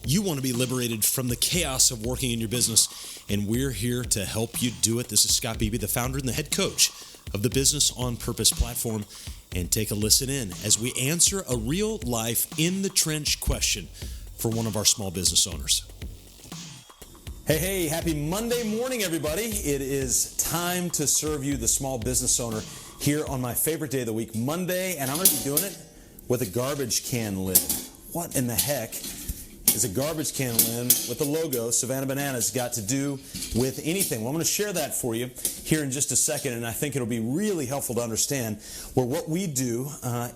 You want to be liberated from the chaos of working in your business, and we're here to help you do it. This is Scott Beebe, the founder and the head coach of the Business on Purpose platform. And take a listen in as we answer a real life in the trench question for one of our small business owners. Hey, happy Monday morning, everybody. It is time to serve you, the small business owner, here on my favorite day of the week, Monday, and I'm going to be doing it with a garbage can lid. What in the heck is a garbage can lid with the logo Savannah Bananas got to do with anything? Well, I'm going to share that for you here in just a second, and I think it'll be really helpful to understand where what we do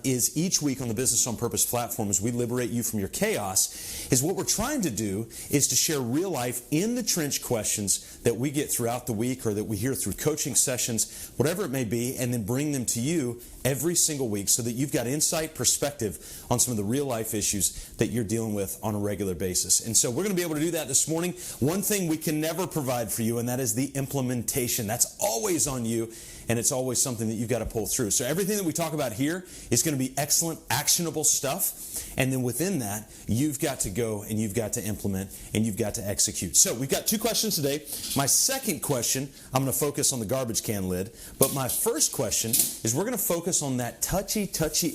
is each week on the Business on Purpose platform, as we liberate you from your chaos, is what we're trying to do is to share real life in the trench questions that we get throughout the week or that we hear through coaching sessions, whatever it may be, and then bring them to you every single week so that you've got insight, perspective on some of the real life issues that you're dealing with on a regular basis. And so we're going to be able to do that this morning. One thing we can never provide for you, and that is the implementation. That's always on you, and it's always something that you've got to pull through. So everything that we talk about here is going to be excellent, actionable stuff. And then within that, you've got to go and you've got to implement and you've got to execute. So we've got two questions today. My second question, I'm going to focus on the garbage can lid. But my first question is we're going to focus on that touchy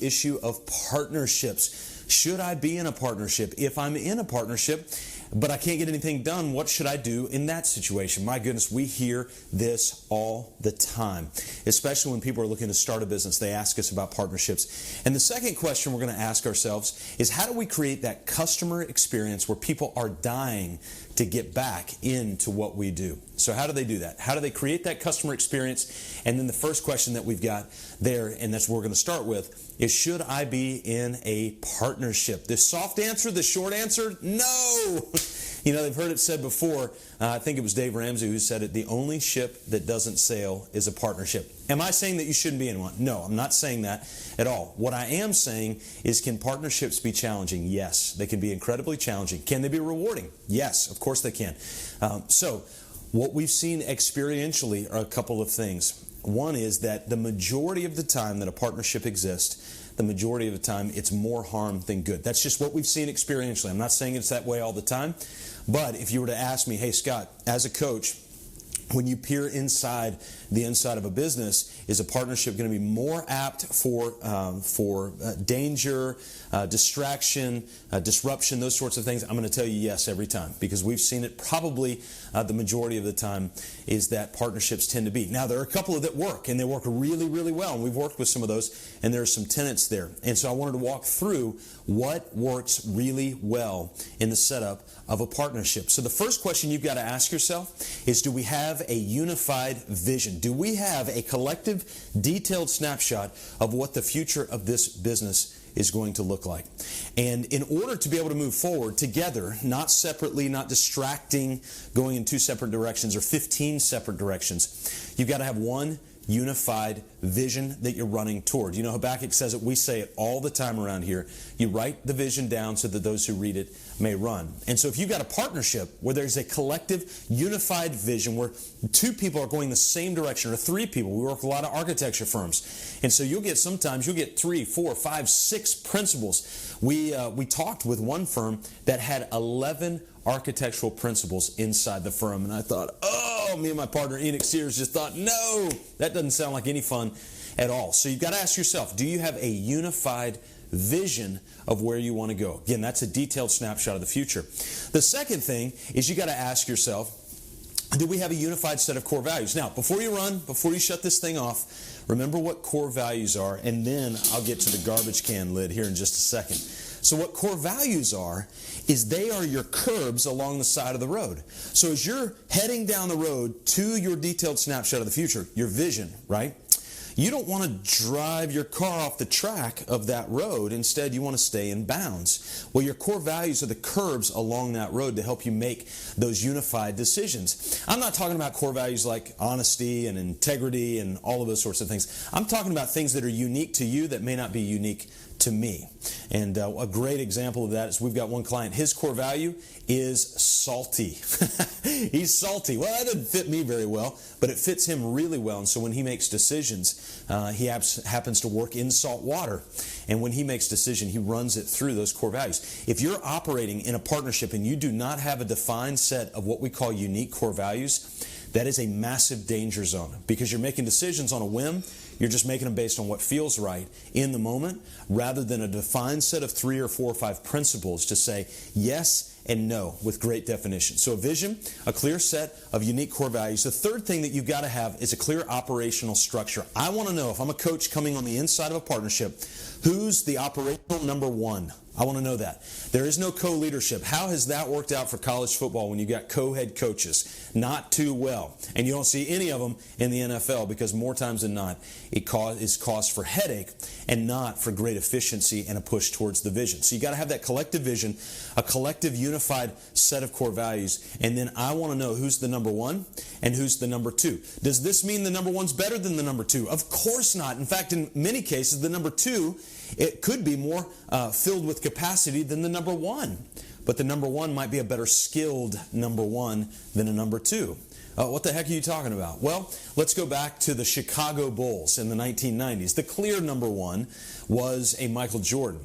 issue of partnerships. Should I be in a partnership? If I'm in a partnership, but I can't get anything done, what should I do in that situation? My goodness, we hear this all the time, especially when people are looking to start a business. They ask us about partnerships. And the second question we're going to ask ourselves is, how do we create that customer experience where people are dying to get back into what we do? So how do they do that? How do they create that customer experience? And then the first question that we've got there, and that's what we're going to start with, is should I be in a partnership? The soft answer, the short answer, no. You know, they've heard it said before, I think it was Dave Ramsey who said it, the only ship that doesn't sail is a partnership. Am I saying that you shouldn't be in one? No, I'm not saying that at all. What I am saying is, can partnerships be challenging? Yes, they can be incredibly challenging. Can they be rewarding? Yes, of course they can. So what we've seen experientially are a couple of things. One is that the majority of the time that a partnership exists, the majority of the time, it's more harm than good. That's just what we've seen experientially. I'm not saying it's that way all the time, but if you were to ask me, hey, Scott, as a coach, when you peer inside the inside of a business, is a partnership going to be more apt for danger, distraction, disruption, those sorts of things? I'm going to tell you yes every time, because we've seen it probably the majority of the time is that partnerships tend to be. Now, there are a couple of that work, and they work really, really well, and we've worked with some of those, and there are some tenets there. And so I wanted to walk through what works really well in the setup of a partnership. So the first question you've got to ask yourself is, do we have a unified vision? Do we have a collective, detailed snapshot of what the future of this business is going to look like? And in order to be able to move forward together, not separately, not distracting, going in two separate directions or 15 separate directions, you've got to have one unified vision that you're running toward. You know, Habakkuk says it, we say it all the time around here. You write the vision down so that those who read it may run. And so if you've got a partnership where there's a collective, unified vision, where two people are going the same direction, or three people, we work with a lot of architecture firms, and so sometimes you'll get 3, 4, 5, 6 principles. We talked with one firm that had 11 architectural principles inside the firm, and I thought, me and my partner Enoch Sears just thought, no, that doesn't sound like any fun at all. So you've got to ask yourself, do you have a unified vision of where you want to go? Again, that's a detailed snapshot of the future. The second thing is you got to ask yourself, do we have a unified set of core values? Now, before you shut this thing off, remember what core values are, and then I'll get to the garbage can lid here in just a second. So what core values are is they are your curbs along the side of the road. So as you're heading down the road to your detailed snapshot of the future, your vision, right? You don't want to drive your car off the track of that road. Instead, you want to stay in bounds. Well, your core values are the curbs along that road to help you make those unified decisions. I'm not talking about core values like honesty and integrity and all of those sorts of things. I'm talking about things that are unique to you that may not be unique to me. And a great example of that is we've got one client, his core value is salty. He's salty. Well, that doesn't fit me very well, but it fits him really well. And so when he makes decisions, he happens to work in salt water. And when he makes a decision, he runs it through those core values. If you're operating in a partnership and you do not have a defined set of what we call unique core values, that is a massive danger zone, because you're making decisions on a whim. You're just making them based on what feels right in the moment, rather than a defined set of 3 or 4 or 5 principles to say yes and no with great definition. So a vision, a clear set of unique core values. The third thing that you've got to have is a clear operational structure. I want to know, if I'm a coach coming on the inside of a partnership, who's the operational number one? I want to know that. There is no co-leadership. How has that worked out for college football when you got co-head coaches? Not too well. And you don't see any of them in the NFL, because more times than not, it is cause for headache and not for great efficiency and a push towards the vision. So you got to have that collective vision, a collective unified set of core values, and then I want to know who's the number one and who's the number two. Does this mean the number one's better than the number two? Of course not. In fact, in many cases, the number two, it could be more filled with capacity than the number one. But the number one might be a better skilled number one than a number two. What the heck are you talking about? Well, let's go back to the Chicago Bulls in the 1990s. The clear number one was a Michael Jordan.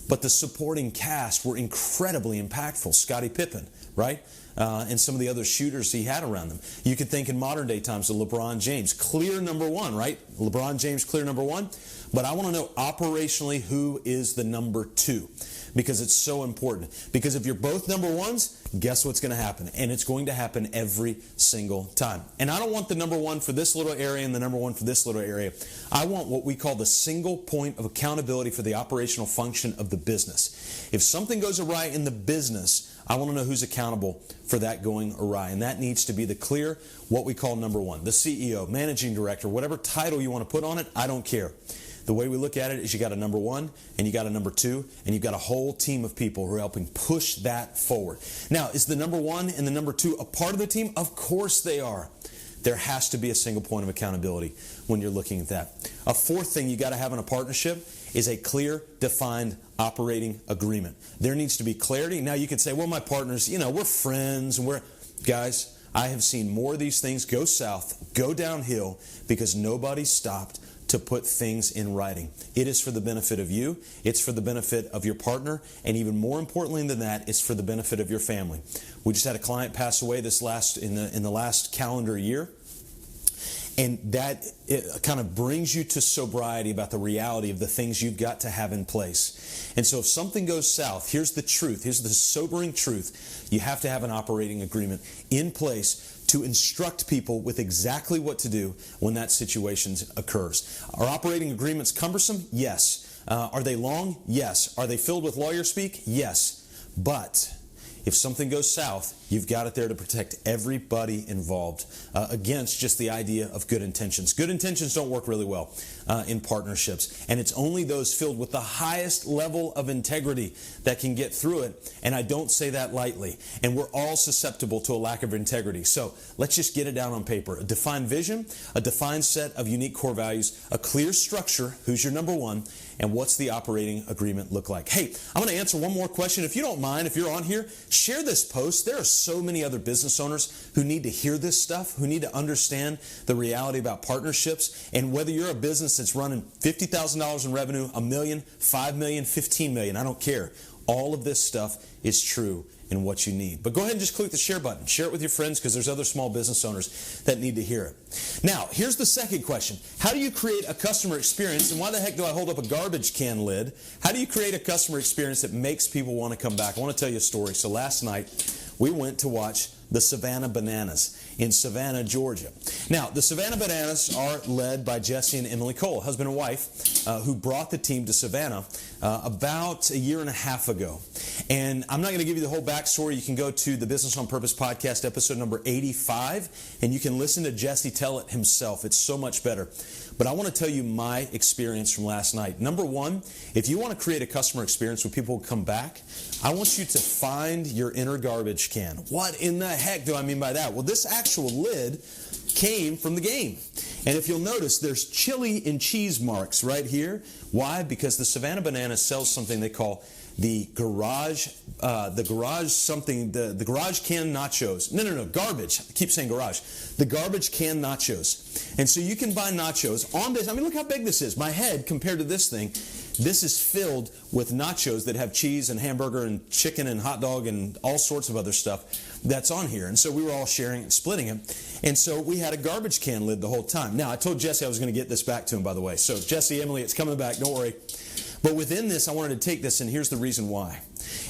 But the supporting cast were incredibly impactful. Scottie Pippen, right? And some of the other shooters he had around them. You could think in modern day times of LeBron James. Clear number one, right? LeBron James, clear number one. But I want to know operationally who is the number two, because it's so important. Because if you're both number ones, guess what's going to happen? And it's going to happen every single time. And I don't want the number one for this little area and the number one for this little area. I want what we call the single point of accountability for the operational function of the business. If something goes awry in the business, I want to know who's accountable for that going awry. And that needs to be the clear, what we call number one. The CEO, managing director, whatever title you want to put on it, I don't care. The way we look at it is you got a number one and you got a number two, and you've got a whole team of people who are helping push that forward. Now, is the number one and the number two a part of the team? Of course they are. There has to be a single point of accountability when you're looking at that. A fourth thing you got to have in a partnership is a clear, defined operating agreement. There needs to be clarity. Now you could say, well, my partners, we're friends, and guys, I have seen more of these things go south, go downhill, because nobody stopped to put things in writing. It is for the benefit of you, it's for the benefit of your partner, and even more importantly than that, it's for the benefit of your family. We just had a client pass away in the last calendar year. And that it kind of brings you to sobriety about the reality of the things you've got to have in place. And so if something goes south, here's the truth. Here's the sobering truth. You have to have an operating agreement in place to instruct people with exactly what to do when that situation occurs. Are operating agreements cumbersome? Yes. Are they long? Yes. Are they filled with lawyer speak? Yes. But if something goes south, you've got it there to protect everybody involved against just the idea of good intentions. Good intentions don't work really well in partnerships, and it's only those filled with the highest level of integrity that can get through it, and I don't say that lightly. And we're all susceptible to a lack of integrity. So let's just get it down on paper. A defined vision, a defined set of unique core values, a clear structure, who's your number one, and what's the operating agreement look like? Hey, I'm going to answer one more question. If you don't mind, if you're on here, share this post. There are so many other business owners who need to hear this stuff, who need to understand the reality about partnerships. And whether you're a business that's running $50,000 in revenue, $1 million, $5 million, $15 million, I don't care. All of this stuff is true in what you need. But go ahead and just click the share button. Share it with your friends, because there's other small business owners that need to hear it. Now, here's the second question. How do you create a customer experience? And why the heck do I hold up a garbage can lid? How do you create a customer experience that makes people want to come back? I want to tell you a story. So last night, we went to watch the Savannah Bananas in Savannah, Georgia. Now, the Savannah Bananas are led by Jesse and Emily Cole, husband and wife, who brought the team to Savannah about a year and a half ago. And I'm not going to give you the whole backstory. You can go to the Business on Purpose podcast, episode number 85, and you can listen to Jesse tell it himself. It's so much better. But I want to tell you my experience from last night. Number one, if you want to create a customer experience where people will come back, I want you to find your inner garbage can. What in the heck do I mean by that? Well, this actual lid came from the game. And if you'll notice, there's chili and cheese marks right here. Why? Because the Savannah Banana sells something they call the garage can nachos. No, garbage. I keep saying garage. The garbage can nachos. And so you can buy nachos on this. I mean, look how big this is. My head compared to this thing. This is filled with nachos that have cheese and hamburger and chicken and hot dog and all sorts of other stuff that's on here. And so we were all sharing and splitting it. And so we had a garbage can lid the whole time. Now, I told Jesse I was going to get this back to him, by the way. So Jesse, Emily, it's coming back. Don't worry. But within this, I wanted to take this, and here's the reason why.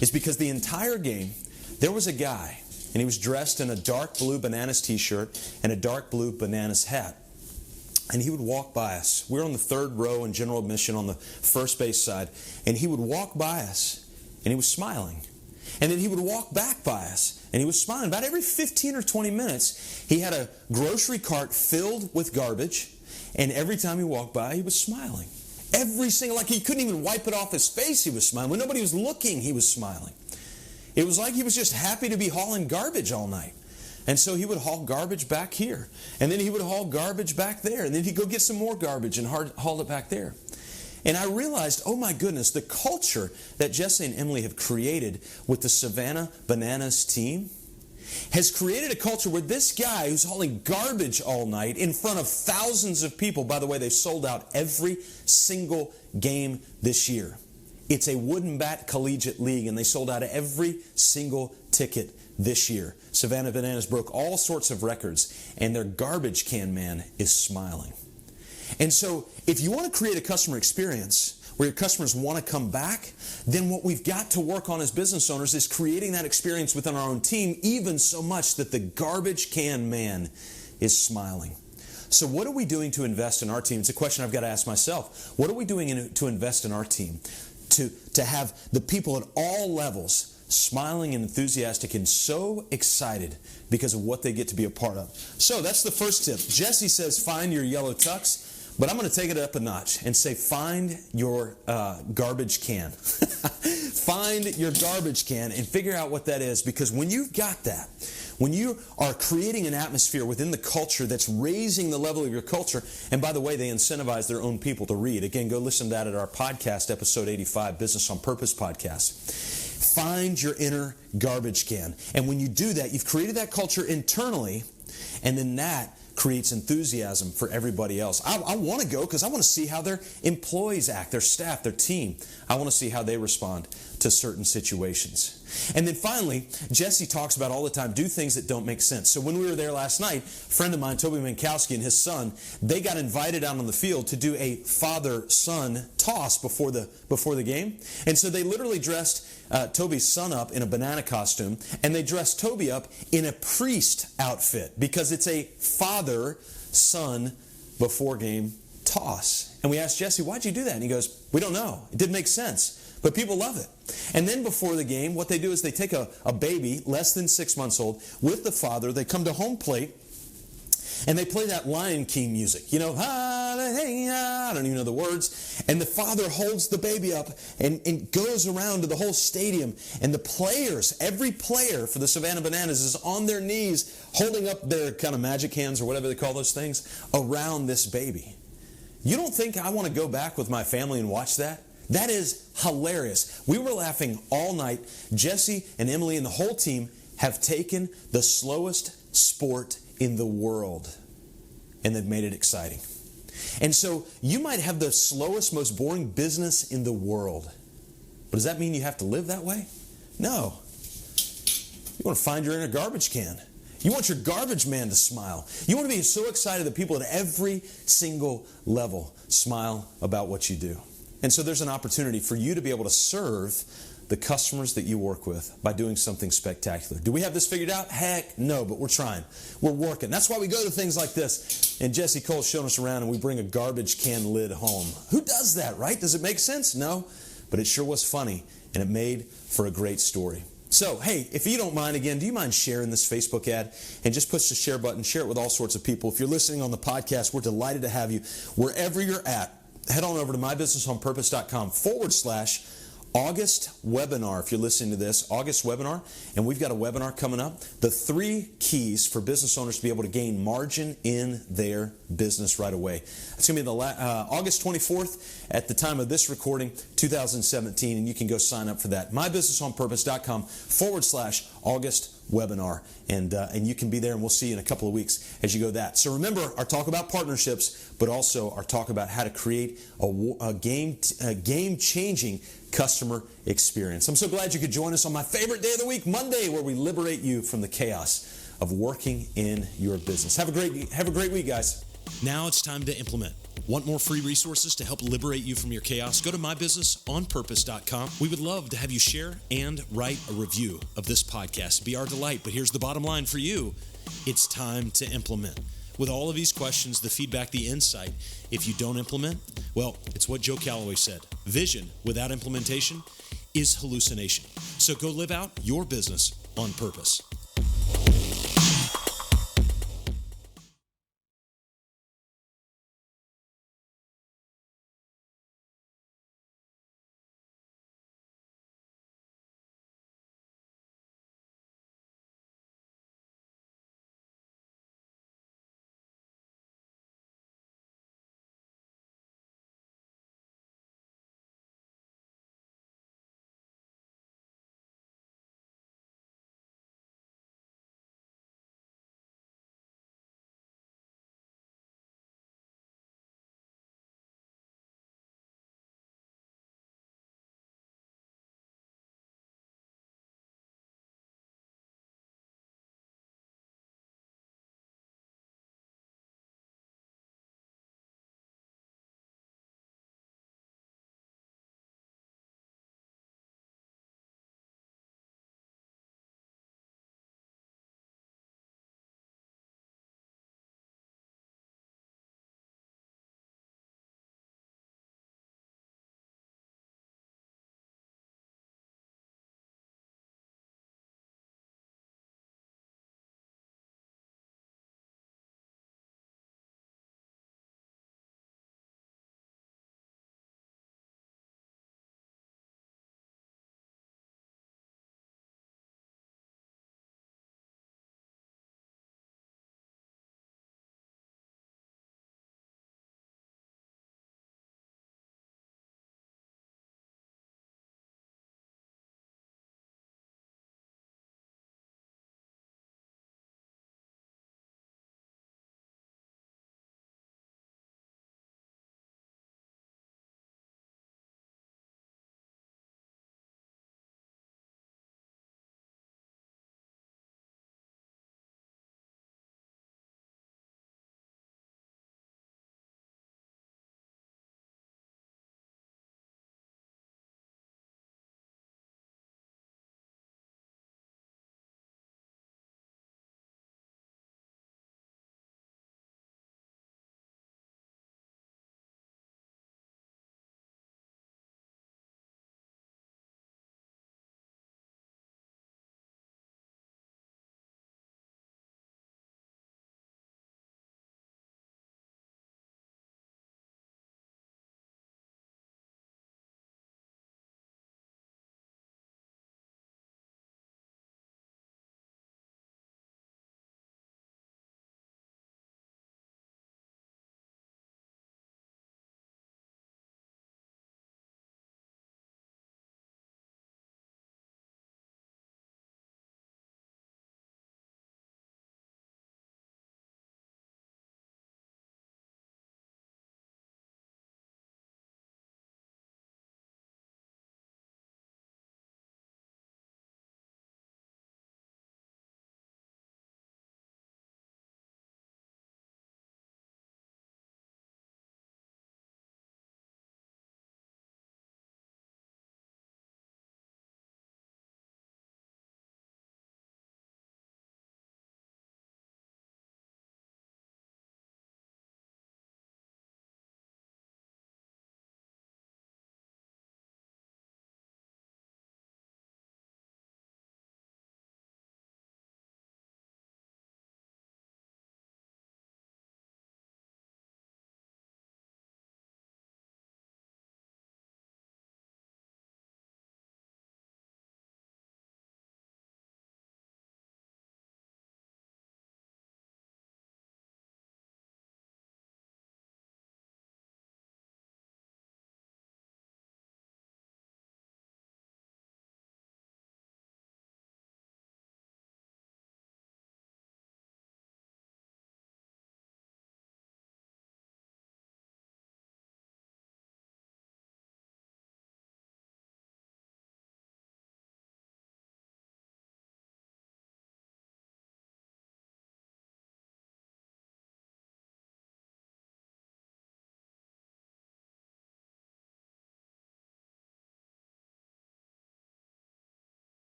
It's because the entire game, there was a guy, and he was dressed in a dark blue Bananas t-shirt and a dark blue Bananas hat. And he would walk by us. We were on the third row in general admission on the first base side. And he would walk by us, and he was smiling. And then he would walk back by us, and he was smiling. About every 15 or 20 minutes, he had a grocery cart filled with garbage. And every time he walked by, he was smiling. Every single, like he couldn't even wipe it off his face, he was smiling. When nobody was looking, he was smiling. It was like he was just happy to be hauling garbage all night. And so he would haul garbage back here. And then he would haul garbage back there. And then he'd go get some more garbage and haul it back there. And I realized, oh my goodness, the culture that Jesse and Emily have created with the Savannah Bananas team has created a culture where this guy who's hauling garbage all night in front of thousands of people, by the way, they've sold out every single game this year. It's a wooden bat collegiate league, and they sold out every single ticket this year. Savannah Bananas broke all sorts of records, and their garbage can man is smiling. And so if you want to create a customer experience where your customers want to come back, then what we've got to work on as business owners is creating that experience within our own team, even so much that the garbage can man is smiling. So what are we doing to invest in our team? It's a question I've got to ask myself. What are we doing to invest in our team? To have the people at all levels smiling and enthusiastic and so excited because of what they get to be a part of. So that's the first tip. Jesse says find your yellow tux. But I'm going to take it up a notch and say find your garbage can. Find your garbage can and figure out what that is, because when you've got that, when you are creating an atmosphere within the culture that's raising the level of your culture, and by the way, they incentivize their own people to read. Again, go listen to that at our podcast, episode 85, Business on Purpose podcast. Find your inner garbage can. And when you do that, you've created that culture internally, and then that creates enthusiasm for everybody else. I want to go because I want to see how their employees act, their staff, their team. I want to see how they respond to certain situations. And then finally, Jesse talks about all the time, do things that don't make sense. So when we were there last night, a friend of mine, Toby Minkowski, and his son, they got invited out on the field to do a father-son toss before the game. And so they literally dressed Toby's son up in a banana costume, and they dressed Toby up in a priest outfit because it's a father-son before game toss. And we asked Jesse, why'd you do that? And he goes, we don't know. It didn't make sense. But people love it. And then before the game, what they do is they take a baby less than 6 months old with the father. They come to home plate, and they play that Lion King music. You know, I don't even know the words. And the father holds the baby up and goes around to the whole stadium. And the players, every player for the Savannah Bananas is on their knees holding up their kind of magic hands or whatever they call those things around this baby. You don't think I want to go back with my family and watch that? That is hilarious. We were laughing all night. Jesse and Emily and the whole team have taken the slowest sport in the world, and they've made it exciting. And so you might have the slowest, most boring business in the world. But does that mean you have to live that way? No. You want to find your inner garbage can. You want your garbage man to smile. You want to be so excited that people at every single level smile about what you do. And so there's an opportunity for you to be able to serve the customers that you work with by doing something spectacular. Do we have this figured out? Heck no, but we're trying. We're working. That's why we go to things like this. And Jesse Cole's showing us around, and we bring a garbage can lid home. Who does that, right? Does it make sense? No, but it sure was funny, and it made for a great story. So, hey, if you don't mind, again, do you mind sharing this Facebook ad? And just push the share button. Share it with all sorts of people. If you're listening on the podcast, we're delighted to have you. Wherever you're at, head on over to mybusinessonpurpose.com August webinar, if you're listening to this, August webinar, and we've got a webinar coming up. The 3 keys for business owners to be able to gain margin in their business right away. It's going to be August 24th at the time of this recording, 2017, and you can go sign up for that. mybusinessonpurpose.com/August webinar, and you can be there, and we'll see you in a couple of weeks as you go that. So remember our talk about partnerships, but also our talk about how to create a game-changing customer experience. I'm so glad you could join us on my favorite day of the week, Monday, where we liberate you from the chaos of working in your business. Have a great week, guys. Now it's time to implement. Want more free resources to help liberate you from your chaos? Go to mybusinessonpurpose.com. We would love to have you share and write a review of this podcast. It'd be our delight, but here's the bottom line for you. It's time to implement. With all of these questions, the feedback, the insight, if you don't implement, well, it's what Joe Calloway said. Vision without implementation is hallucination. So go live out your business on purpose.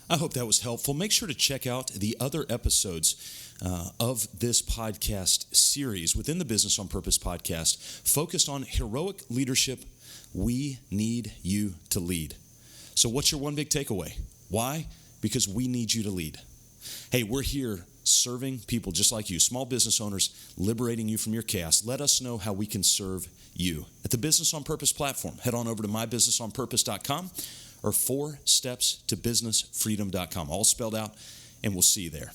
I hope that was helpful. Make sure to check out the other episodes of this podcast series within the Business on Purpose podcast, focused on heroic leadership. We need you to lead. So what's your one big takeaway? Why? Because we need you to lead. Hey, we're here serving people just like you, small business owners, liberating you from your chaos. Let us know how we can serve you. At the Business on Purpose platform, head on over to mybusinessonpurpose.com or 4stepstobusinessfreedom.com, all spelled out, and we'll see you there.